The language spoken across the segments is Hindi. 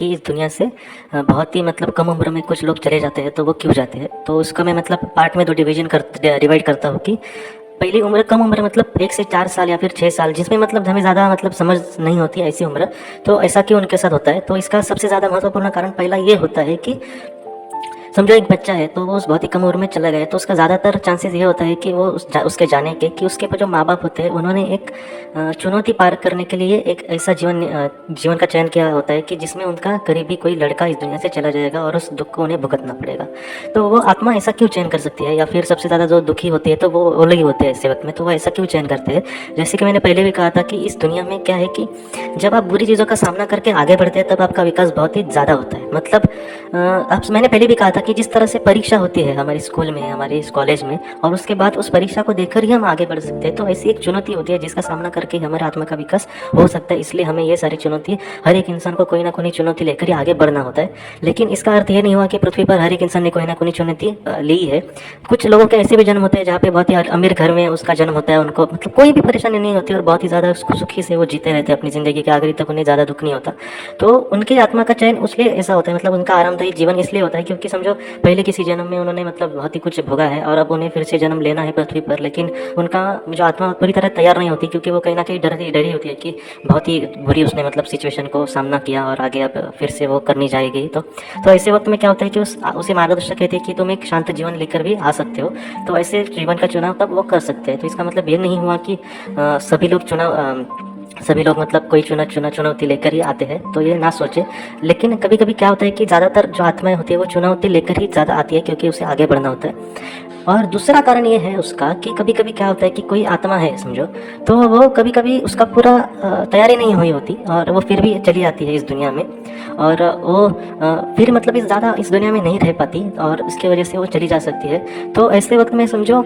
कि इस दुनिया से बहुत ही मतलब कम उम्र में कुछ लोग चले जाते हैं, तो वो क्यों जाते हैं। तो उसको मैं मतलब पार्ट में डिवाइड करता हूँ कि पहली उम्र, कम उम्र मतलब 1 से 4 साल या फिर 6 साल, जिसमें मतलब हमें ज़्यादा मतलब समझ नहीं होती है, ऐसी उम्र। तो ऐसा क्यों उनके साथ होता है, तो इसका सबसे ज़्यादा महत्वपूर्ण कारण पहला ये होता है कि समझो एक बच्चा है, तो वो उस बहुत ही कम उम्र में चला गया, तो उसका ज़्यादातर चांसेस ये होता है कि वो उसके जाने के, कि उसके जो माँ बाप होते हैं उन्होंने एक चुनौती पार करने के लिए एक ऐसा जीवन का चयन किया होता है कि जिसमें उनका करीबी कोई लड़का इस दुनिया से चला जाएगा और उस दुख को उन्हें भुगतना पड़ेगा। तो वो आत्मा ऐसा क्यों चयन कर सकती है, या फिर सबसे ज़्यादा जो दुखी होती है तो वो लोग ही होते हैं ऐसे वक्त में, तो वो ऐसा क्यों चयन करते हैं। जैसे कि मैंने पहले भी कहा था कि इस दुनिया में क्या है कि जब आप बुरी चीज़ों का सामना करके आगे बढ़ते हैं तब आपका विकास बहुत ही ज़्यादा होता है। मतलब अब मैंने पहले भी कहा था कि जिस तरह से परीक्षा होती है हमारे स्कूल में, हमारे इस कॉलेज में, और उसके बाद उस परीक्षा को देखकर ही हम आगे बढ़ सकते हैं, तो ऐसी एक चुनौती होती है जिसका सामना करके हमारे आत्मा का विकास हो सकता है। इसलिए हमें ये सारी चुनौती, हर एक इंसान को कोई ना कोई चुनौती लेकर ही आगे बढ़ना होता है। लेकिन इसका अर्थ ये नहीं हुआ कि पृथ्वी पर हर एक इंसान ने कोई ना कोई चुनौती ली है। कुछ लोगों के ऐसे भी जन्म होते हैं जहाँ पे बहुत ही अमीर घर में उसका जन्म होता है, उनको मतलब कोई भी परेशानी नहीं होती और बहुत ही ज़्यादा सुखी से वो जीते रहते हैं अपनी ज़िंदगी के आखिरी तक, उन्हें ज़्यादा दुख नहीं होता। तो उनकी आत्मा का चयन इसलिए ऐसा होता है, मतलब उनका आरामदायी जीवन इसलिए होता है क्योंकि समझो पहले किसी जन्म में उन्होंने मतलब बहुत ही कुछ भोगा है और अब उन्हें फिर से जन्म लेना है पृथ्वी पर। लेकिन उनका जो आत्मा पूरी तरह तैयार नहीं होती, क्योंकि वो कहीं ना कहीं डरी होती है कि बहुत ही बुरी उसने मतलब सिचुएशन को सामना किया और आगे अब फिर से वो करनी जाएगी। तो ऐसे वक्त में क्या होता है कि उसे मार्गदर्शक कहते हैं कि तुम एक शांत जीवन लेकर भी आ सकते हो, तो ऐसे जीवन का चुनाव तब वो कर सकते हैं। तो इसका मतलब ये नहीं हुआ कि सभी लोग मतलब कोई चुनौती लेकर ही आते हैं, तो ये ना सोचे। लेकिन कभी कभी क्या होता है कि ज़्यादातर जो आत्माएं होती है वो चुनौती लेकर ही ज़्यादा आती है, क्योंकि उसे आगे बढ़ना होता है। और दूसरा कारण ये है उसका कि कभी कभी क्या होता है कि कोई आत्मा है समझो, तो वो कभी कभी उसका पूरा तैयारी नहीं हुई होती और वो फिर भी चली आती है इस दुनिया में, और वो फिर मतलब ज़्यादा इस दुनिया में नहीं रह पाती और इसकी वजह से वो चली जा सकती है। तो ऐसे वक्त में समझो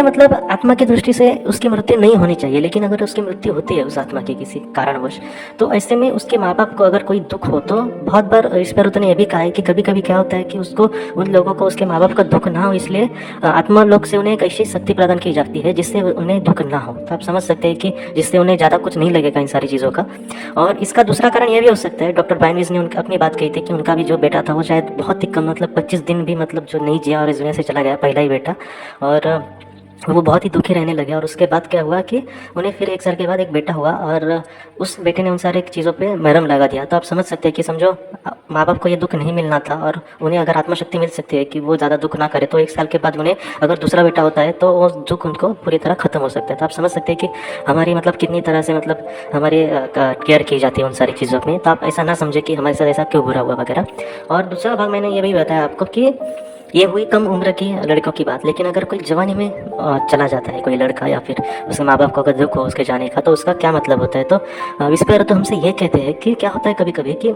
मतलब आत्मा की दृष्टि से उसकी मृत्यु नहीं होनी चाहिए, लेकिन अगर उसकी मृत्यु होती है उस आत्मा की किसी कारणवश, तो ऐसे में उसके माँ बाप को अगर कोई दुख हो, तो बहुत बार इस पर उन्होंने ये भी कहा है कि कभी कभी क्या होता है कि उसको, उन लोगों को उसके माँ बाप का दुख ना हो, इसलिए आत्मा लोक से उन्हें एक ऐसी शक्ति प्रदान की जाती है जिससे उन्हें दुख ना हो। तो आप समझ सकते हैं कि जिससे उन्हें ज़्यादा कुछ नहीं लगेगा इन सारी चीज़ों का। और इसका दूसरा कारण यह भी हो सकता है, डॉक्टर बायनीज ने उनका अपनी बात कही थी कि उनका भी जो बेटा था वो शायद बहुत ही कम, मतलब 25 दिन भी मतलब जो नहीं जिया और इस दुनिया से चला गया, पहला ही बेटा। और वो बहुत ही दुखी रहने लगे। और उसके बाद क्या हुआ कि उन्हें फिर 1 साल के बाद एक बेटा हुआ और उस बेटे ने उन सारे चीज़ों पे मरहम लगा दिया। तो आप समझ सकते हैं कि समझो माँ बाप को ये दुख नहीं मिलना था, और उन्हें अगर आत्मशक्ति मिल सकती है कि वो ज़्यादा दुख ना करे, तो 1 साल के बाद उन्हें अगर दूसरा बेटा होता है तो वो दुख उनको पूरी तरह ख़त्म हो सकता है। तो आप समझ सकते हैं कि हमारी मतलब कितनी तरह से मतलब हमारी केयर की जाती है उन सारी चीज़ों में। तो आप ऐसा ना समझे कि हमारे साथ ऐसा क्यों बुरा हुआ वगैरह। और दूसरा भाग मैंने ये भी बताया आपको कि ये हुई कम उम्र की लड़कों की बात, लेकिन अगर कोई जवानी में चला जाता है कोई लड़का, या फिर उसके माँ बाप को अगर दुख हो उसके जाने का, तो उसका क्या मतलब होता है। तो इस पर तो हमसे ये कहते हैं कि क्या होता है कभी कभी कि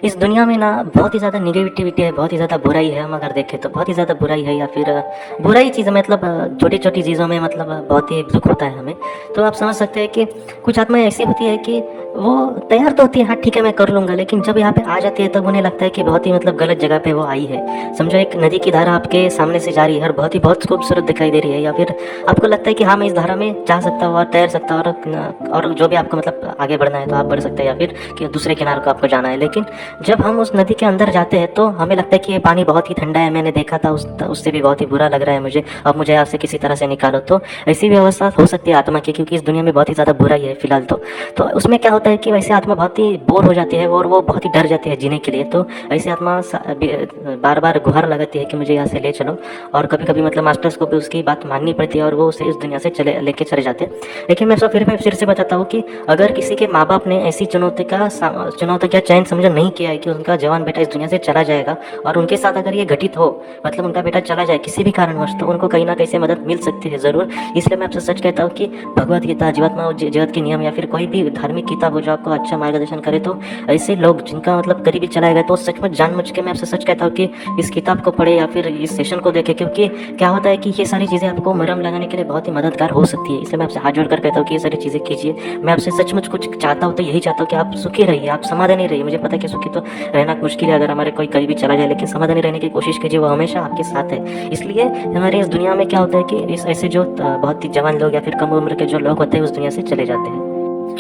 इस दुनिया में ना बहुत ही ज़्यादा निगेटिविटी है, बहुत ही ज़्यादा बुराई है। हम अगर देखें तो बहुत ही ज़्यादा बुराई है, या फिर बुराई चीज़ मतलब छोटी छोटी चीज़ों में मतलब बहुत ही दुख होता है हमें। तो आप समझ सकते हैं कि कुछ आत्माएं ऐसी होती है कि वो तैयार तो होती है, हाँ ठीक है मैं कर लूँगा, लेकिन जब यहाँ पे आ जाती है तब उन्हें लगता है कि बहुत ही मतलब गलत जगह पे वो आई है। समझो एक नदी की धारा आपके सामने से जा रही है और बहुत खूबसूरत दिखाई दे रही है, या फिर आपको लगता है कि हाँ मैं इस धारा में जा सकता हूँ और तैर सकता हूँ, और जो भी आपको मतलब आगे बढ़ना है तो आप बढ़ सकते हैं, या फिर कि दूसरे किनारे को आपको जाना है। लेकिन जब हम उस नदी के अंदर जाते हैं तो हमें लगता है कि ये पानी बहुत ही ठंडा है, मैंने देखा था उससे भी बहुत ही बुरा लग रहा है मुझे, अब मुझे यहाँ से किसी तरह से निकालो। तो ऐसी भी अवस्था हो सकती है आत्मा की, क्योंकि इस दुनिया में बहुत ही ज़्यादा बुराई है फिलहाल। तो उसमें क्या होता है कि वैसे आत्मा बहुत ही बोर हो जाती है और वो बहुत ही डर जाती है जीने के लिए। तो ऐसी आत्मा बार बार गुहार लगाती है कि मुझे यहाँ से ले चलो, और कभी कभी मतलब मास्टर्स को भी उसकी बात माननी पड़ती है और वो उसे इस दुनिया से लेके चले जाते हैं। लेकिन मैं फिर से बताता हूँ कि अगर किसी के माँ बाप ने ऐसी चुनौती का चयन समझो नहीं किया है कि उनका जवान बेटा इस दुनिया से चला जाएगा, और उनके साथ अगर ये घटित हो, मतलब उनका बेटा चला जाए किसी भी कारणवश, तो उनको कहीं ना कहीं से मदद मिल सकती है ज़रूर। इसलिए मैं आपसे सच कहता हूँ कि भगवत गीता, जीवात्मा और जगत के नियम, या फिर कोई भी धार्मिक किताब हो जो आपको अच्छा मार्गदर्शन करे, तो ऐसे लोग जिनका मतलब करीबी चलाया गया, तो सचमुच जानबूझ के मैं आपसे सच कहता हूँ कि इस किताब को पढ़े या फिर इस सेशन को देखे, क्योंकि क्या होता है कि ये सारी चीज़ें आपको मरहम लगाने के लिए बहुत ही मददगार हो सकती है। इसलिए मैं आपसे हाथ जोड़कर कहता हूँ कि ये सारी चीज़ें कीजिए। मैं आपसे सचमुच कुछ चाहता हूँ तो यही चाहता हूँ कि आप सुखी रहिए, आप समाधानी रहिए। मुझे पता है कि सुखी तो रहना मुश्किल है अगर हमारे कोई करीबी चला जाए, लेकिन समाधानी रहने की कोशिश कीजिए, वो हमेशा आपके साथ है। इसलिए हमारे इस दुनिया में क्या होता है कि इस ऐसे जो बहुत ही जवान लोग या फिर कम उम्र के जो लोग होते हैं उस दुनिया से चले जाते हैं।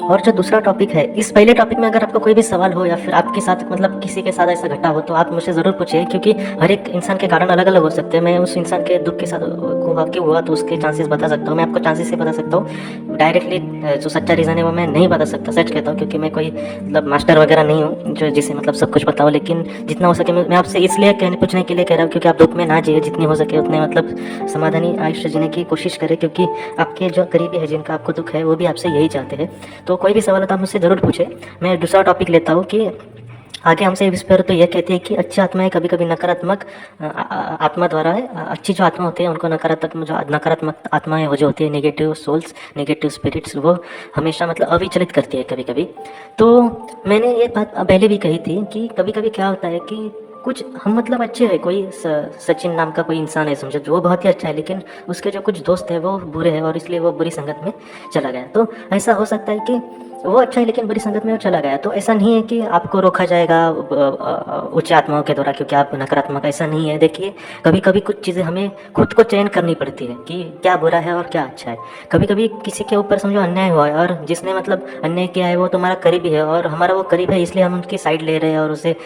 और जो दूसरा टॉपिक है, इस पहले टॉपिक में अगर आपको कोई भी सवाल हो या फिर आपके साथ मतलब किसी के साथ ऐसा घटा हो तो आप मुझसे ज़रूर पूछिए, क्योंकि हर एक इंसान के कारण अलग अलग हो सकते हैं। मैं उस इंसान के दुख के साथ हुआ क्यों हुआ तो उसके चांसेस बता सकता हूँ, मैं आपको चांसेस से बता सकता हूँ। डायरेक्टली जो सच्चा रीज़न है वो मैं नहीं बता सकता, सच कहता हूँ, क्योंकि मैं कोई मतलब मास्टर वगैरह नहीं हूँ जो जिसे मतलब सब कुछ पता हो। लेकिन जितना हो सके मैं आपसे इसलिए पूछने के लिए कह रहा हूँ क्योंकि आप दुख में ना जिए, जितनी हो सके उतने मतलब समाधानी आयुष्य जीने की कोशिश करें, क्योंकि आपके जो करीबी है जिनका आपको दुख है वो भी आपसे यही चाहते हैं। तो कोई भी सवाल हो तो आप मुझसे ज़रूर पूछे। मैं दूसरा टॉपिक लेता हूँ कि आगे हमसे विस्पर तो यह कहती है कि अच्छी आत्माएं कभी कभी नकारात्मक आत्मा द्वारा अच्छी जो आत्मा होती है उनको नकारात्मक आत्माएं हो जो होती है, नेगेटिव सोल्स, नेगेटिव स्पिरिट्स, वो हमेशा मतलब अविचलित करती है कभी कभी। तो मैंने ये बात पहले भी कही थी कि कभी कभी क्या होता है कि कुछ हम मतलब अच्छे हैं, कोई सचिन नाम का कोई इंसान है समझो, जो बहुत ही अच्छा है, लेकिन उसके जो कुछ दोस्त है वो बुरे हैं और इसलिए वो बुरी संगत में चला गया। तो ऐसा हो सकता है कि वो अच्छा है लेकिन बुरी संगत में वो चला गया। तो ऐसा नहीं है कि आपको रोका जाएगा उच्च आत्माओं के द्वारा क्योंकि आप नकारात्मक, ऐसा नहीं है। देखिए कभी कभी कुछ चीज़ें हमें खुद को चयन करनी पड़ती है कि क्या बुरा है और क्या अच्छा है। कभी कभी किसी के ऊपर समझो अन्याय हुआ है और जिसने मतलब अन्याय किया है वो तुम्हारा करीबी है और हमारा वो करीब है, इसलिए हम उनकी साइड ले रहे हैं और उसे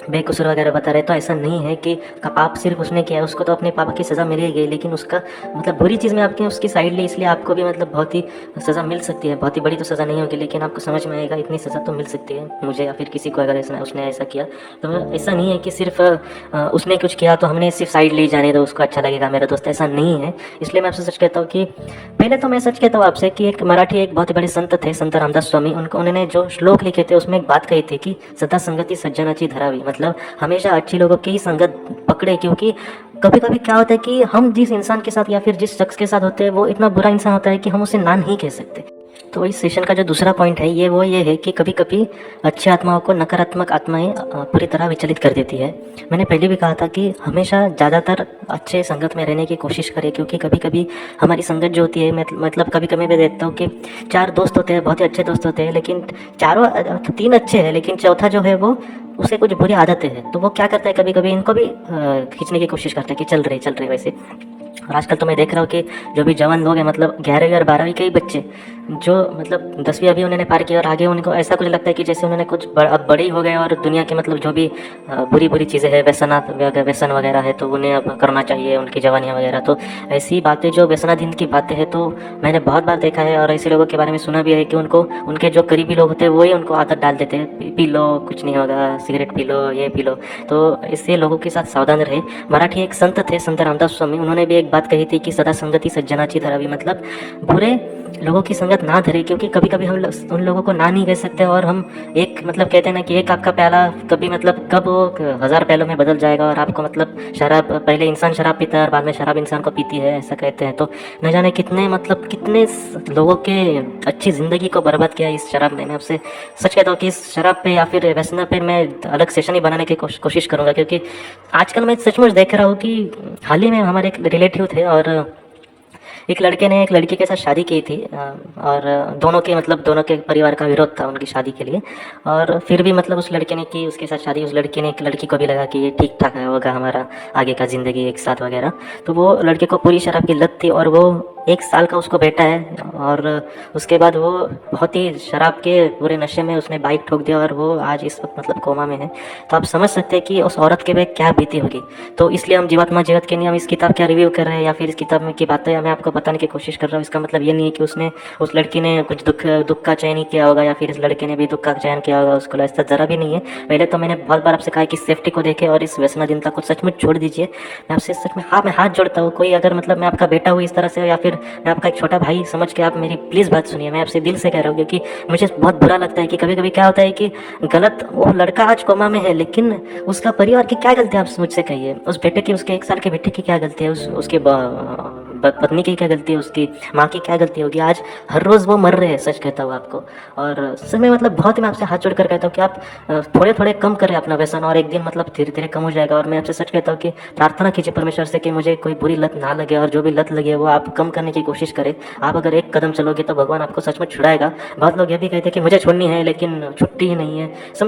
बेकसूर वगैरह बता रहे। तो ऐसा नहीं है कि पाप सिर्फ उसने किया है, उसको तो अपने पाप की सज़ा मिल ही गई, लेकिन उसका मतलब बुरी चीज़ में आपने उसकी साइड ली, इसलिए आपको भी मतलब बहुत ही सज़ा मिल सकती है। बहुत ही बड़ी तो सज़ा नहीं होगी लेकिन आपको समझ में आएगा इतनी सज़ा तो मिल सकती है मुझे या फिर किसी को अगर ऐसा उसने ऐसा किया। तो ऐसा नहीं है कि सिर्फ उसने कुछ किया तो हमने सिर्फ साइड ले जाने दो, उसको अच्छा लगेगा मेरा दोस्त, ऐसा नहीं है। इसलिए मैं आपसे सच कहता हूँ कि पहले तो मैं सच कहता हूँ आपसे कि एक मराठी एक बहुत ही बड़े संत थे, संत रामदास स्वामी, उन्होंने जो श्लोक लिखे थे उसमें एक बात कही थी कि सदा संगति सज्जनाची धरावी, मतलब हमेशा अच्छी लोगों की ही संगत पकड़े, क्योंकि कभी कभी क्या होता है कि हम जिस इंसान के साथ या फिर जिस शख्स के साथ होते हैं वो इतना बुरा इंसान होता है कि हम उसे ना नहीं कह सकते। तो इस सेशन का जो दूसरा पॉइंट है ये है कि कभी कभी अच्छी आत्माओं को नकारात्मक आत्माएं पूरी तरह विचलित कर देती है। मैंने पहले भी कहा था कि हमेशा ज़्यादातर अच्छे संगत में रहने की कोशिश करें, क्योंकि कभी कभी हमारी संगत जो होती है मतलब कभी कभी मैं देखता हूँ कि 4 दोस्त होते हैं, बहुत ही अच्छे दोस्त होते हैं, लेकिन चारों 3 अच्छे हैं लेकिन चौथा जो है वो उसे कुछ बुरी आदतें हैं। तो वो क्या करता है, कभी कभी इनको भी खींचने की कोशिश करता है कि चल रहे वैसे। और आजकल तो मैं देख रहा हूँ कि जो भी जवान लोग हैं मतलब 11वीं और 12वीं के ही बच्चे जो मतलब 10वीं अभी उन्होंने पार किया और आगे उनको ऐसा कुछ लगता है कि जैसे उन्होंने कुछ अब बड़े ही हो गए और दुनिया की मतलब जो भी बुरी बुरी चीज़ें हैं, व्यसन वगैरह है तो उन्हें अब करना चाहिए, उनकी जवानियाँ वगैरह। तो ऐसी बातें जो व्यसनाधीन की बातें हैं तो मैंने बहुत बार देखा है और ऐसे लोगों के बारे में सुना भी है कि उनको उनके जो करीबी लोग होते हैं वही उनको आदत डाल देते हैं, पी लो कुछ नहीं होगा, सिगरेट पी लो, ये पी लो। तो इससे लोगों के साथ सावधान रहे। मराठी एक संत थे, संत रामदास स्वामी, उन्होंने भी एक बात कही थी कि सदा संगति सज्जनाची धरावी, मतलब बुरे लोगों की संगत ना धरे, क्योंकि कभी कभी हम उन लोगों को ना नहीं कह सकते और हम एक मतलब कहते हैं ना कि एक आपका प्याला कभी मतलब कब वो 1000 प्यालों में बदल जाएगा और आपको मतलब शराब, पहले इंसान शराब पीता है और बाद में शराब इंसान को पीती है, ऐसा कहते हैं। तो न जाने कितने मतलब कितने लोगों के अच्छी ज़िंदगी को बर्बाद किया इस शराब ने। मैं आपसे सच कहता हूँ कि इस शराब पे या फिर व्यसन पे मैं अलग सेशन ही बनाने की कोशिश करूँगा, क्योंकि आजकल मैं सचमुच देख रहा हूँ कि हाल ही में हमारे एक रिलेटिव थे और एक लड़के ने एक लड़की के साथ शादी की थी और दोनों के परिवार का विरोध था उनकी शादी के लिए। और फिर भी मतलब उस लड़के ने की उसके साथ शादी, उस लड़के ने एक लड़की को भी लगा कि ये ठीक ठाक होगा हमारा आगे का ज़िंदगी एक साथ वगैरह। तो वो लड़के को पूरी शराब की लत थी और वो 1 साल का उसको बेटा है और उसके बाद वो बहुत ही शराब के पूरे नशे में उसने बाइक ठोक दिया और वो आज इस वक्त मतलब कोमा में है। तो आप समझ सकते हैं कि उस औरत के पे क्या बीती होगी। तो इसलिए हम जीवात्मा जगत के नियम इस किताब क्या रिव्यू कर रहे हैं या फिर इस किताब में की बातें मैं आपको बताने की कोशिश कर रहा हूँ। इसका मतलब ये नहीं है कि उस लड़की ने कुछ दुख का चयन ही किया होगा या फिर इस लड़के ने भी दुख का चयन किया होगा उसको, ऐसा ज़रा भी नहीं है। पहले तो मैंने बहुत बार आपसे कहा कि सेफ्टी को देखें और इस व्यसनाधीनता को सचमुच छोड़ दीजिए। मैं आपसे सच में मैं हाथ जोड़ता हूँ, कोई अगर मतलब मैं आपका बेटा हूँ इस तरह से या फिर मैं आपका एक छोटा भाई समझ के आप मेरी प्लीज़ बात सुनिए। मैं आपसे दिल से कह रहा हूँ क्योंकि मुझे बहुत बुरा लगता है कि कभी कभी क्या होता है कि गलत, वो लड़का आज कोमा में है लेकिन उसका परिवार की क्या गलती है आप मुझसे कहिए। उस बेटे की, उसके 1 साल के बेटे की क्या गलती है, उसके पत्नी की क्या गलती है, उसकी माँ की क्या गलती होगी। आज हर रोज़ वो मर रहे हैं, सच कहता हूँ आपको। और सर मैं मतलब बहुत ही मैं आपसे हाथ जोड़ कर कहता हूँ कि आप थोड़े थोड़े कम करें अपना व्यसन और एक दिन मतलब धीरे धीरे कम हो जाएगा। और मैं आपसे सच कहता हूँ कि प्रार्थना कीजिए परमेश्वर से कि मुझे कोई बुरी लत ना लगे और जो भी लत लगे वो आप कम करने की कोशिश करें। आप अगर एक कदम चलोगे तो भगवान आपको सच में छुड़ाएगा। बहुत लोग ये भी कहते हैं कि मुझे छोड़नी है लेकिन छुट्टी ही नहीं है।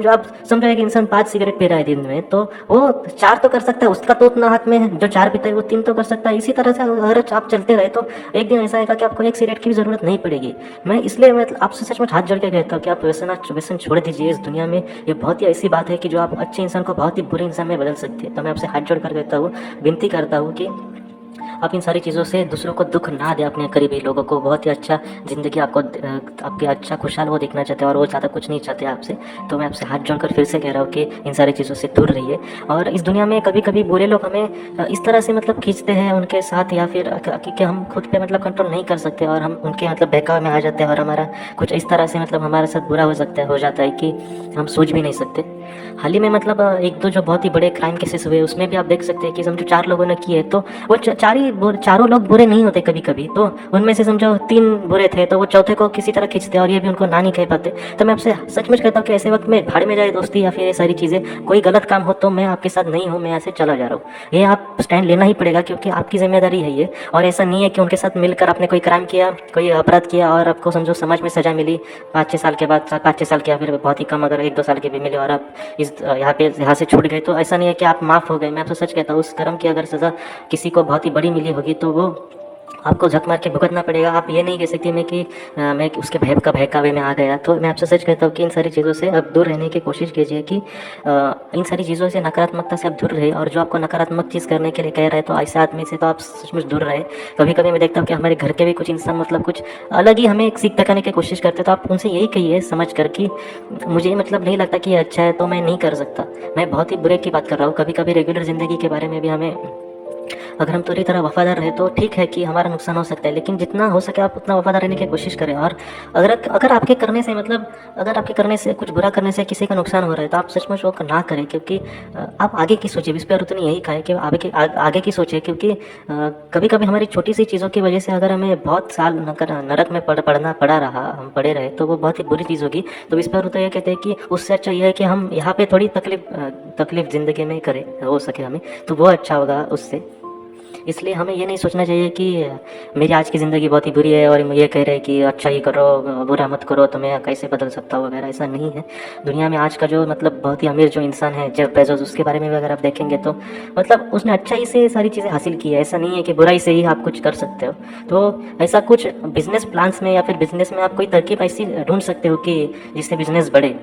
आप समझो एक इंसान 5 सिगरेट पी रहा है दिन में तो वो 4 तो कर सकता है, उसका तो उतना हाथ में है। जो 4 पीता है वो 3 तो कर सकता है। इसी तरह से अगर आप आप चलते रहे तो एक दिन ऐसा आएगा कि आपको एक सिगरेट की भी ज़रूरत नहीं पड़ेगी। मैं इसलिए आपसे सच में हाथ जोड़ के कहता हूँ कि आप व्यसन छोड़ दीजिए। इस दुनिया में ये बहुत ही ऐसी बात है कि जो आप अच्छे इंसान को बहुत ही बुरे इंसान में बदल सकती है। तो मैं आपसे हाथ जोड़ कर कहता हूँ, विनती करता हूँ कि आप इन सारी चीज़ों से दूसरों को दुख ना दें। अपने करीबी लोगों को बहुत ही अच्छा ज़िंदगी आपके अच्छा खुशहाल वो देखना चाहते हैं और वो ज़्यादा कुछ नहीं चाहते आपसे। तो मैं आपसे हाथ जोड़कर फिर से कह रहा हूँ कि इन सारी चीज़ों से दूर रहिए। और इस दुनिया में कभी कभी बुरे लोग हमें इस तरह से मतलब खींचते हैं उनके साथ, या फिर कि हम खुद पे मतलब कंट्रोल नहीं कर सकते और हम उनके मतलब बहकावे में आ जाते हैं और हमारा कुछ इस तरह से मतलब हमारे साथ बुरा हो जाता है कि हम सोच भी नहीं सकते। हाल ही में मतलब एक दो जो बहुत ही बड़े क्राइम केसेस हुए उसमें भी आप देख सकते हैं कि समझो 4 लोगों ने किए तो वो चारों लोग बुरे नहीं होते। कभी कभी तो उनमें से समझो 3 बुरे थे तो वो चौथे को किसी तरह खींचते और ये भी उनको ना नहीं कह पाते। तो मैं आपसे सचमुच कहता हूँ कि ऐसे वक्त में भाड़ में जाए दोस्ती या फिर ये सारी चीज़ें। कोई गलत काम हो तो मैं आपके साथ नहीं हूँ, मैं यहाँ से चला जा रहा हूँ। ये आप स्टैंड लेना ही पड़ेगा क्योंकि आपकी जिम्मेदारी है ये। और ऐसा नहीं है कि उनके साथ मिलकर आपने कोई क्राइम किया, कोई अपराध किया और आपको समझो समाज में सजा मिली 5-6 साल के बाद, 5-6 साल की या फिर बहुत ही कम अगर 1-2 साल की भी मिली और आप यहाँ से छूट गए। तो ऐसा नहीं है कि आप माफ़ हो गए। मैं आपसे सच कहता हूँ, उस कर्म की अगर सज़ा किसी को बहुत ही बड़ी मिली होगी तो वो आपको झक मार के भुगतना पड़ेगा। आप ये नहीं कह सकती मैं उसके बहकावे में आ गया। तो मैं आपसे सच कहता हूँ कि इन सारी चीज़ों से अब दूर रहने की कोशिश कीजिए कि इन सारी चीज़ों से, नकारात्मकता से आप दूर रहे। और जो आपको नकारात्मक चीज़ करने के लिए कह रहे हैं तो ऐसे आदमी से तो आप सचमुच दूर रहे। कभी कभी मैं देखता हूँ कि हमारे घर के भी कुछ इंसान मतलब कुछ अलग ही हमें एक सीख दिखाने की कोशिश करते हैं। तो आप उनसे यही कहिए समझ कर कि मुझे मतलब नहीं लगता कि ये अच्छा है तो मैं नहीं कर सकता। मैं बहुत ही बुरे की बात कर रहा हूँ। कभी कभी रेगुलर ज़िंदगी के बारे में भी हमें, अगर हम पूरी तरह वफादार रहे तो ठीक है कि हमारा नुकसान हो सकता है, लेकिन जितना हो सके आप उतना वफादार रहने की कोशिश करें। और अगर आपके करने से मतलब अगर आपके करने से, कुछ बुरा करने से किसी का नुकसान हो रहा है तो आप सचमुच वो ना करें। क्योंकि आप आगे की सोचिए। इस पर उतनी यही कहा है कि आगे की सोचिए। क्योंकि कभी कभी हमारी छोटी सी चीज़ों की वजह से अगर हमें बहुत साल नरक में पढ़ना पड़ा रहा, हम पड़े रहे तो वो बहुत ही बुरी चीज़ होगी। तो इस पर तो ये कहते हैं कि उससे अच्छा ये है कि हम यहाँ पे थोड़ी तकलीफ ज़िंदगी में करें हो सके हमें, तो वो अच्छा होगा उससे। इसलिए हमें ये नहीं सोचना चाहिए कि मेरी आज की ज़िंदगी बहुत ही बुरी है और ये कह रहे हैं कि अच्छा ही करो, बुरा मत करो, तो मैं कैसे बदल सकता हूँ वगैरह। ऐसा नहीं है। दुनिया में आज का जो मतलब बहुत ही अमीर जो इंसान है, जेफ बेजोस, उसके बारे में भी अगर आप देखेंगे तो मतलब उसने अच्छाई से सारी चीज़ें हासिल की है। ऐसा नहीं है कि बुराई से ही आप कुछ कर सकते हो। तो ऐसा कुछ बिजनेस प्लान्स में या फिर बिजनेस में आप कोई तरकीब ऐसी ढूंढ सकते हो कि जिससे बिजनेस बढ़े।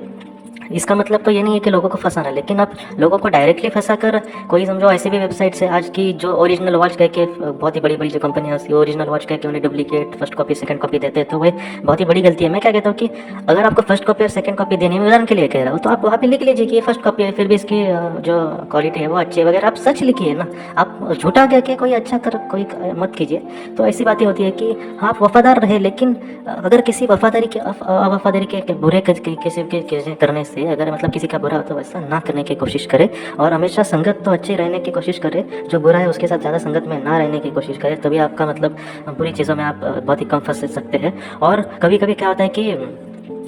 इसका मतलब तो ये नहीं है कि लोगों को फंसाना, लेकिन आप लोगों को डायरेक्टली फंसा कर, कोई समझो ऐसे भी वेबसाइट्स है आज की जो ओरिजिनल वॉच कह के, बहुत ही बड़ी बड़ी जो कंपनियाँ होती है ओरिजिनल वॉच कह के उन्हें duplicate first copy second copy देते हैं, तो वह बहुत ही बड़ी गलती है। मैं क्या कहता हूँ कि अगर आपको फर्स्ट कॉपी और सेकंड कॉपी देनी है, उदाहरण के लिए कह रहा हूँ, तो आप वहाँ पे लिख लीजिए कि ये फर्स्ट कॉपी है, फिर भी इसकी जो क्वालिटी है वो अच्छी है वगैरह। आप सच लिखिए ना, आप झूठा कह के कोई अच्छा कर कोई मत कीजिए। तो ऐसी बातें होती है कि हाँ आप वफादार रहे, लेकिन अगर किसी वफादारी के अवफादारी के बुरे किसी के करने से अगर मतलब किसी का बुरा हो तो वैसा ना करने की कोशिश करें। और हमेशा संगत तो अच्छी रहने की कोशिश करें, जो बुरा है उसके साथ ज़्यादा संगत में ना रहने की कोशिश करें। तभी आपका मतलब बुरी चीज़ों में आप बहुत ही कम फंस सकते हैं। और कभी कभी क्या होता है कि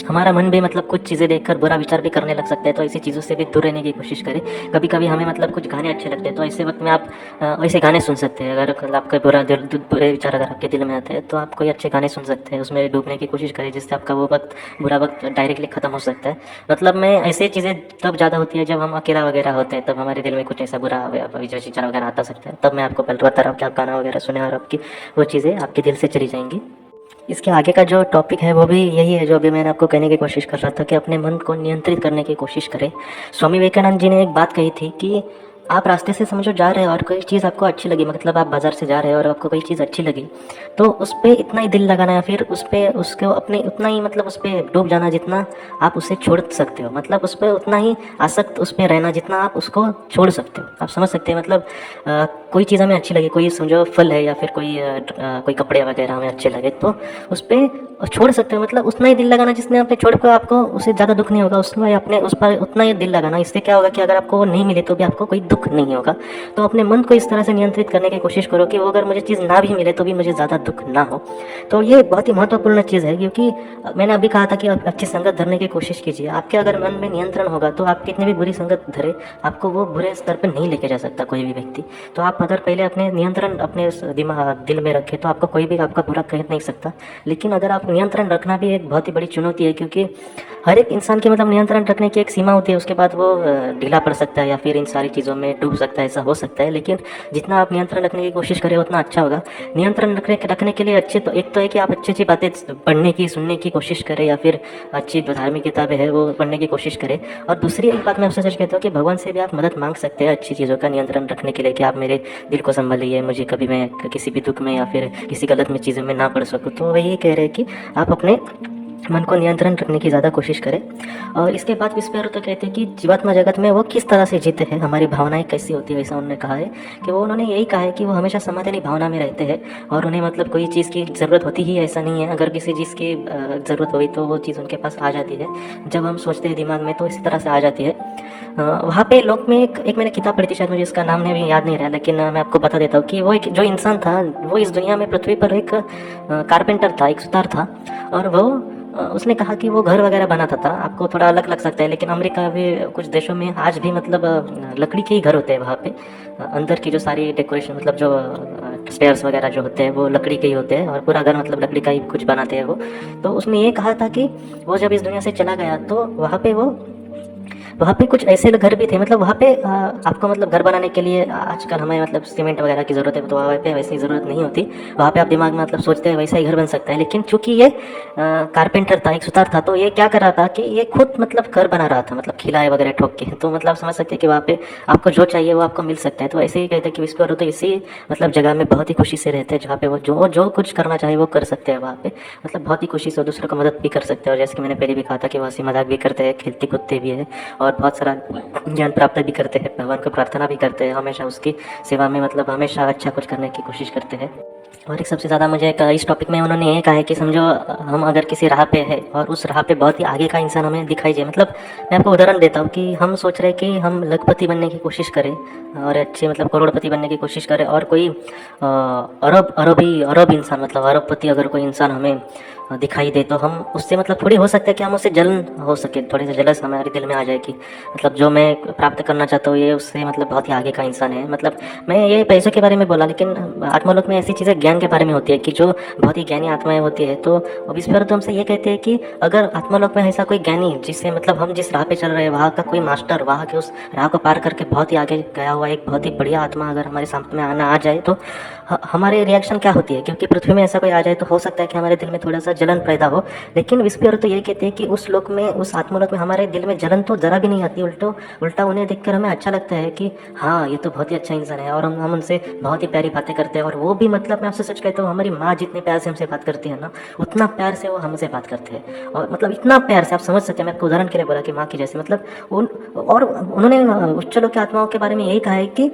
हमारा मन भी मतलब कुछ चीज़ें देखकर बुरा विचार भी करने लग सकते हैं। तो ऐसी चीज़ों से भी दूर रहने की कोशिश करें। कभी कभी हमें मतलब कुछ गाने अच्छे लगते हैं तो ऐसे वक्त में आप ऐसे गाने सुन सकते हैं। अगर आपका बुरे विचार अगर आपके दिल में आते हैं तो आप कोई अच्छे गाने सुन सकते हैं, उसमें डूबने की कोशिश करें, जिससे आपका वो वक्त, बुरा वक्त डायरेक्टली ख़त्म हो सकता है। मतलब मैं ऐसी चीज़ें तब ज़्यादा होती है जब हम अकेला वगैरह होते हैं, तब हमारे दिल में कुछ ऐसा बुरा विचार वगैरह आता सकता है। तब मैं आपको पहले बता रहा हूँ कि आप गाना वगैरह सुने और आपकी वो चीज़ें आपके दिल से चली जाएंगी। इसके आगे का जो टॉपिक है वो भी यही है जो अभी मैंने आपको कहने की कोशिश कर रहा था कि अपने मन को नियंत्रित करने की कोशिश करें। स्वामी विवेकानंद जी ने एक बात कही थी कि आप रास्ते से समझो जा रहे हो और कोई चीज़ आपको अच्छी लगी, मतलब आप बाज़ार से जा रहे हो और आपको कोई चीज़ अच्छी लगी, तो उस पर इतना ही दिल लगाना या फिर उस पर उसको अपने उतना ही मतलब उस पर डूब जाना जितना आप उसे छोड़ सकते हो। मतलब उस पर उतना ही आसक्त उस पर रहना जितना आप उसको छोड़ सकते हो। आप समझ सकते हैं। मतलब कोई चीज़ हमें अच्छी लगी, कोई समझो फल है या फिर कोई कपड़े वगैरह हमें अच्छे लगे तो उस पर छोड़ सकते हो। मतलब उतना ही दिल लगाना जिसने आपने छोड़ कर आपको उससे ज़्यादा दुख नहीं होगा। उसमें अपने उस पर उतना ही दिल लगाना, इससे क्या होगा कि अगर आपको वो नहीं मिले तो भी आपको कोई दुख नहीं होगा। तो अपने मन को इस तरह से नियंत्रित करने की कोशिश करो कि वो अगर मुझे चीज़ ना भी मिले तो भी मुझे ज़्यादा दुख ना हो। तो ये बहुत ही महत्वपूर्ण चीज़ है, क्योंकि मैंने अभी कहा था कि आप अच्छी संगत धरने की कोशिश कीजिए। आपके अगर मन में नियंत्रण होगा तो आप कितनी भी बुरी संगत धरे, आपको वो बुरे स्तर पर नहीं लेके जा सकता कोई भी व्यक्ति। तो आप अगर पहले अपने नियंत्रण अपने दिमाग दिल में रखें तो आपको कोई भी आपका बुरा कह नहीं सकता। लेकिन अगर आप नियंत्रण रखना भी एक बहुत ही बड़ी चुनौती है, क्योंकि हर एक इंसान की मतलब नियंत्रण रखने की एक सीमा होती है, उसके बाद वो ढीला पड़ सकता है या फिर इन सारी चीज़ों में डूब सकता है, ऐसा हो सकता है। लेकिन जितना आप नियंत्रण रखने की कोशिश करें उतना अच्छा होगा। नियंत्रण रखने के लिए अच्छे तो एक तो है कि आप अच्छी अच्छी बातें पढ़ने की सुनने की कोशिश करें, या फिर अच्छी जो धार्मिक किताबें हैं वो पढ़ने की कोशिश करें। और दूसरी एक बात मैं आपसे सच कहता हूँ कि भगवान से भी आप मदद मांग सकते हैं अच्छी चीज़ों का नियंत्रण रखने के लिए, कि आप मेरे दिल को संभालिए, मुझे कभी मैं किसी भी दुख में या फिर किसी गलत में चीज़ों में ना पड़ सकूँ। तो वही कह रहे हैं कि आप अपने मन को नियंत्रण रखने की ज़्यादा कोशिश करें। और इसके बाद विस्पैरो तो कहते हैं कि जीवात्मा जगत में वो किस तरह से जीते हैं, हमारी भावनाएं कैसी होती है, ऐसा उन्होंने कहा है कि उन्होंने यही कहा है कि वो हमेशा समाधानी भावना में रहते हैं और उन्हें मतलब कोई चीज़ की ज़रूरत होती ही ऐसा नहीं है। अगर किसी चीज़ की ज़रूरत हुई तो वो चीज़ उनके पास आ जाती है, जब हम सोचते हैं दिमाग में तो इसी तरह से आ जाती है। वहाँ पे लोक में एक मैंने किताब पढ़ी थी, शायद मुझे इसका नाम नहीं अभी याद नहीं रहा, लेकिन मैं आपको बता देता हूँ कि वो एक जो इंसान था वो इस दुनिया में पृथ्वी पर एक कारपेंटर था, एक सुतार था। और वो उसने कहा कि वो घर वगैरह बनाता था। आपको थोड़ा अलग लग सकता है, लेकिन अमेरिका में कुछ देशों में आज भी मतलब लकड़ी के ही घर होते हैं वहाँ पे। अंदर की जो सारी डेकोरेशन मतलब जो स्टेयर्स वगैरह जो होते हैं वो लकड़ी के ही होते हैं और पूरा घर मतलब लकड़ी का ही कुछ बनाते हैं वो। तो उसने ये कहा था कि वो जब इस दुनिया से चला गया तो वहाँ पे कुछ ऐसे घर भी थे, मतलब वहाँ पे आपको मतलब घर बनाने के लिए आजकल हमें मतलब सीमेंट वगैरह की ज़रूरत है, तो वहाँ पे वैसी ज़रूरत नहीं होती। वहाँ पे आप दिमाग में मतलब सोचते हैं वैसा ही घर बन सकता है। लेकिन चूंकि ये कारपेंटर था, एक सुतार था, तो ये क्या कर रहा था कि ये खुद मतलब घर बना रहा था, मतलब खिलाए वगैरह ठोक के। तो मतलब समझ सकते हैं कि वहाँ पे आपको जो चाहिए वो आपको मिल सकता है। तो ऐसे ही कहते हैं कि विस्पैरो तो इसी मतलब जगह में बहुत ही खुशी से रहते हैं, जहाँ पे वो जो कुछ करना चाहे वो कर सकते हैं वहाँ पे, मतलब बहुत ही खुशी से दूसरों को मदद भी कर सकते हैं। और जैसे कि मैंने पहले भी कहा था कि वो हंसी मजाक भी करते हैं, खेलते कूदते भी है और बहुत सारा ज्ञान प्राप्त भी करते हैं, भगवान को प्रार्थना भी करते हैं, हमेशा उसकी सेवा में मतलब हमेशा अच्छा कुछ करने की कोशिश करते हैं। और एक सबसे ज़्यादा मुझे इस टॉपिक में उन्होंने ये कहा है कि समझो हम अगर किसी राह पे है और उस राह पे बहुत ही आगे का इंसान हमें दिखाई दे, मतलब मैं आपको उदाहरण देता हूँ कि हम सोच रहे हैं कि हम लखपति बनने की कोशिश करें और अच्छे मतलब करोड़पति बनने की कोशिश करें, और कोई अरब इंसान मतलब अरबपति अगर कोई इंसान हमें दिखाई दे तो हम उससे मतलब थोड़ी हो सकता है कि हम उससे जलन हो सके, थोड़ी सी जलस हमारे दिल में आ जाए कि मतलब जो मैं प्राप्त करना चाहता हूँ ये उससे मतलब बहुत ही आगे का इंसान है। मतलब मैं ये पैसों के बारे में बोला, लेकिन आत्मलोक में ऐसी चीज़ें ज्ञान के बारे में होती है कि जो बहुत ही ज्ञानी आत्माएं होती है। तो अब इस पर तो हमसे ये कहते हैं कि अगर आत्मलोक में ऐसा कोई ज्ञानी जिससे मतलब हम जिस राह पे चल रहे हैं वहाँ का कोई मास्टर वहाँ के उस राह को पार करके बहुत ही आगे गया हुआ एक बहुत ही बढ़िया आत्मा अगर हमारे सामने आना आ जाए तो हमारे रिएक्शन क्या होती है, क्योंकि पृथ्वी में ऐसा कोई आ जाए तो हो सकता है कि हमारे दिल में थोड़ा सा जलन पैदा हो। लेकिन विस्पैरो तो ये कहते हैं कि उस लोक में उस आत्मलोक में हमारे दिल में जलन तो जरा भी नहीं आती, उल्टा उन्हें देखकर हमें अच्छा लगता है कि हाँ ये तो बहुत ही अच्छा इंसान है, और हम उनसे बहुत ही प्यारी बातें करते हैं। और वो भी मतलब मैं आपसे सच कहता हूँ, हमारी माँ जितने प्यार से हमसे बात करती है ना उतना प्यार से वो हमसे बात करते हैं, और मतलब इतना प्यार से आप समझ सकते हैं। मैं आपको उदाहरण के लिए बोला कि माँ की जैसे मतलब और उन्होंने उच्च लोक के आत्माओं के बारे में यही कहा है कि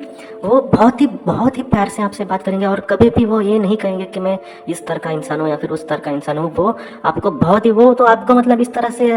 वो बहुत ही प्यार से आपसे बात करेंगे और कभी भी वो ये नहीं कहेंगे कि मैं इस स्तर का इंसान हूँ या फिर उस स्तर का इंसान हूँ। वो आपको बहुत ही वो तो आपको मतलब इस तरह से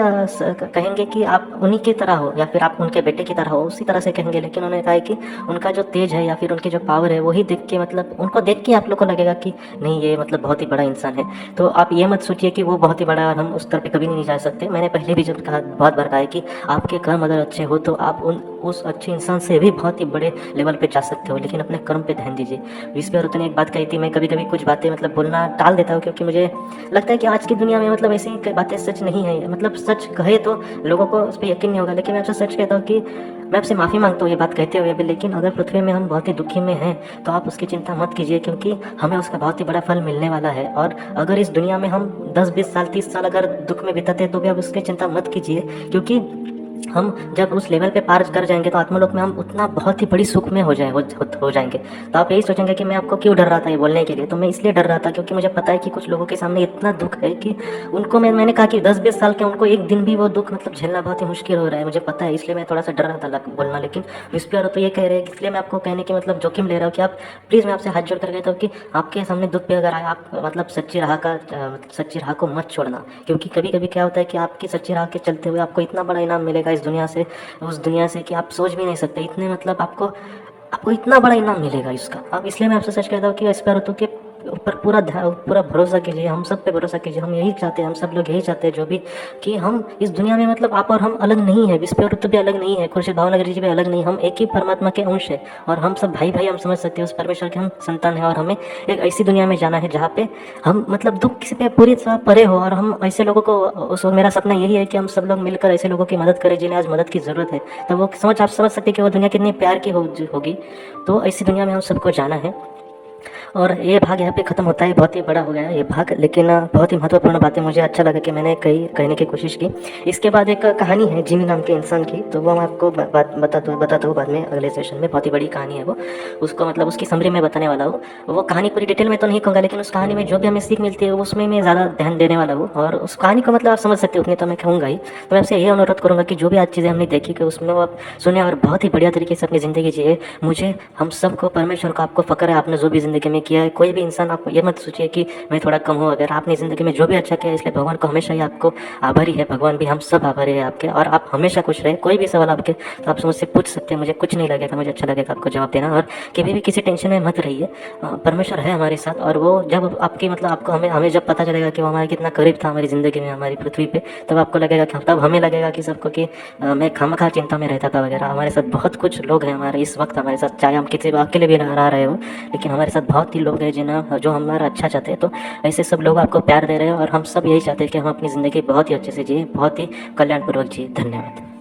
कहेंगे कि आप उन्हीं की तरह हो या फिर आप उनके बेटे की तरह हो, उसी तरह से कहेंगे। लेकिन उन्होंने कहा है कि उनका जो तेज है या फिर उनकी जो पावर है वही देख के मतलब उनको देख के आप लोग को लगेगा कि नहीं ये मतलब बहुत ही बड़ा इंसान है। तो आप ये मत सोचिए कि वो बहुत ही बड़ा और हम उस स्तर पे कभी नहीं जा सकते। मैंने पहले भी जब कहा बहुत बार कहा है कि आपके कर्म अगर अच्छे हो तो आप उस अच्छे इंसान से भी बहुत ही बड़े लेवल पे जा सकते हो, लेकिन अपने कर्म पे ध्यान दीजिए। विस्पैरो ने एक बात कही थी, मैं कभी कभी कुछ बातें मतलब बोलना टाल देता हूँ क्योंकि मुझे लगता है कि आज की दुनिया में मतलब ऐसी बातें सच नहीं है, मतलब सच कहे तो लोगों को उस पर यकीन नहीं होगा। लेकिन मैं आपसे सच कहता हूँ कि मैं आपसे माफ़ी मांगता हूँ ये बात कहते हुए भी, लेकिन अगर पृथ्वी में हम बहुत ही दुखी में हैं तो आप उसकी चिंता मत कीजिए, क्योंकि हमें उसका बहुत ही बड़ा फल मिलने वाला है। और अगर इस दुनिया में हम 10-20 साल 30 साल अगर दुख में बिताते हैं तो भी आप उसकी चिंता मत कीजिए, क्योंकि हम जब उस लेवल पे पार कर जाएंगे तो आत्मलोक में हम उतना बहुत ही बड़ी सुख में हो जाएंगे। तो आप यही सोचेंगे कि मैं आपको क्यों डर रहा था ये बोलने के लिए। तो मैं इसलिए डर रहा था क्योंकि मुझे पता है कि कुछ लोगों के सामने इतना दुख है कि उनको मैंने कहा कि 10-20 साल के उनको एक दिन भी वो दुख मतलब झेलना बहुत ही मुश्किल हो रहा है, मुझे पता है। इसलिए मैं थोड़ा सा डर रहा था बोलना। लेकिन विस्पैरो तो ये कह रहे हैं, इसलिए मैं आपको कहने की मतलब जोखिम ले रहा हूँ कि आप प्लीज़, मैं आपसे हाथ जोड़ कर कहता हूँ कि आपके सामने दुख पे अगर आए आप मतलब सच्ची राह को मत छोड़ना, क्योंकि कभी कभी क्या होता है कि आपकी सच्ची राह के चलते हुए आपको इतना बड़ा इनाम मिलेगा इस दुनिया से उस दुनिया से कि आप सोच भी नहीं सकते। इतने मतलब आपको इतना बड़ा इनाम मिलेगा इसका। अब इसलिए मैं आपसे सच कहता हूँ कि विस्पैरो के ऊपर पूरा भरोसा कीजिए, हम सब पे भरोसा कीजिए। हम यही चाहते हैं, हम सब लोग यही चाहते हैं जो भी, कि हम इस दुनिया में मतलब आप और हम अलग नहीं है, विश्व और भी अलग नहीं है, खुर्शीद भावनगर जी भी अलग नहीं, हम एक ही परमात्मा के अंश है। और हम सब भाई भाई हम समझ सकते हैं, उस परमेश्वर के हम संतान हैं। और हमें एक ऐसी दुनिया में जाना है जहाँ पे हम मतलब दुख किसी पे पूरी तरह परे हो। और हम ऐसे लोगों को उस मेरा सपना यही है कि हम सब लोग मिलकर ऐसे लोगों की मदद करें जिन्हें आज मदद की ज़रूरत है। तो वो आप समझ सकते हैं कि वो दुनिया कितनी प्यार की होगी। तो ऐसी दुनिया में हम सबको जाना है। और ये भाग यहाँ पे ख़त्म होता है, बहुत ही बड़ा हो गया है ये भाग, लेकिन बहुत ही महत्वपूर्ण बातें मुझे अच्छा लगा कि मैंने कहने की कोशिश की। इसके बाद एक कहानी है जिमी नाम के इंसान की, तो वो मैं आपको बताता हूँ बाद में, अगले सेशन में। बहुत ही बड़ी कहानी है वो, उसको मतलब उसकी समरी में बताने वाला हूँ। वो कहानी पूरी डिटेल में तो नहीं कहूँगा, लेकिन उस कहानी में जो भी हमें सीख मिलती है उसमें मैं ज़्यादा ध्यान देने वाला हूँ। और उस कहानी को मतलब आप समझ सकते हो उतनी तो मैं कहूँगा ही। तो मैं आपसे ये अनुरोध करूँगा कि जो भी आज चीज़ें हमने देखी कि उसमें वो आप सुने और बहुत ही बढ़िया तरीके से अपनी ज़िंदगी जिए। मुझे, हम सबको, परमेश्वर को आपको फ़क्र है आपने जो भी ज़िंदगी में किया है। कोई भी इंसान, आप ये मत सोचिए कि मैं थोड़ा कम हूँ, अगर आपने ज़िंदगी में जो भी अच्छा किया, इसलिए भगवान को हमेशा ही आपको आभारी है। भगवान भी हम सब आभारी है आपके, और आप हमेशा खुश रहे। कोई भी सवाल आपके तो आप मुझसे पूछ सकते हैं, मुझे कुछ नहीं लगेगा, मुझे अच्छा लगेगा आपको जवाब देना। और कभी भी किसी टेंशन में मत रहिए, परमेश्वर है हमारे साथ। और वो जब आपकी मतलब आपको हमें जब पता चलेगा कि वो हमारे कितना करीब था हमारी ज़िंदगी में, हमारी पृथ्वी पे, तब आपको लगेगा कि, तब हमें लगेगा कि सबको कि मैं खामखा चिंता में रहता था वगैरह। हमारे साथ बहुत कुछ लोग हैं हमारे इस वक्त हमारे साथ, चाहे हम किसी अकेले भी रह रहे हो, लेकिन हमारे साथ बहुत ही लोग हैं जिन्हें जो हमारा अच्छा चाहते हैं। तो ऐसे सब लोग आपको प्यार दे रहे हैं, और हम सब यही चाहते हैं कि हम अपनी ज़िंदगी बहुत ही अच्छे से जिए, बहुत ही कल्याणपूर्वक जिए। धन्यवाद।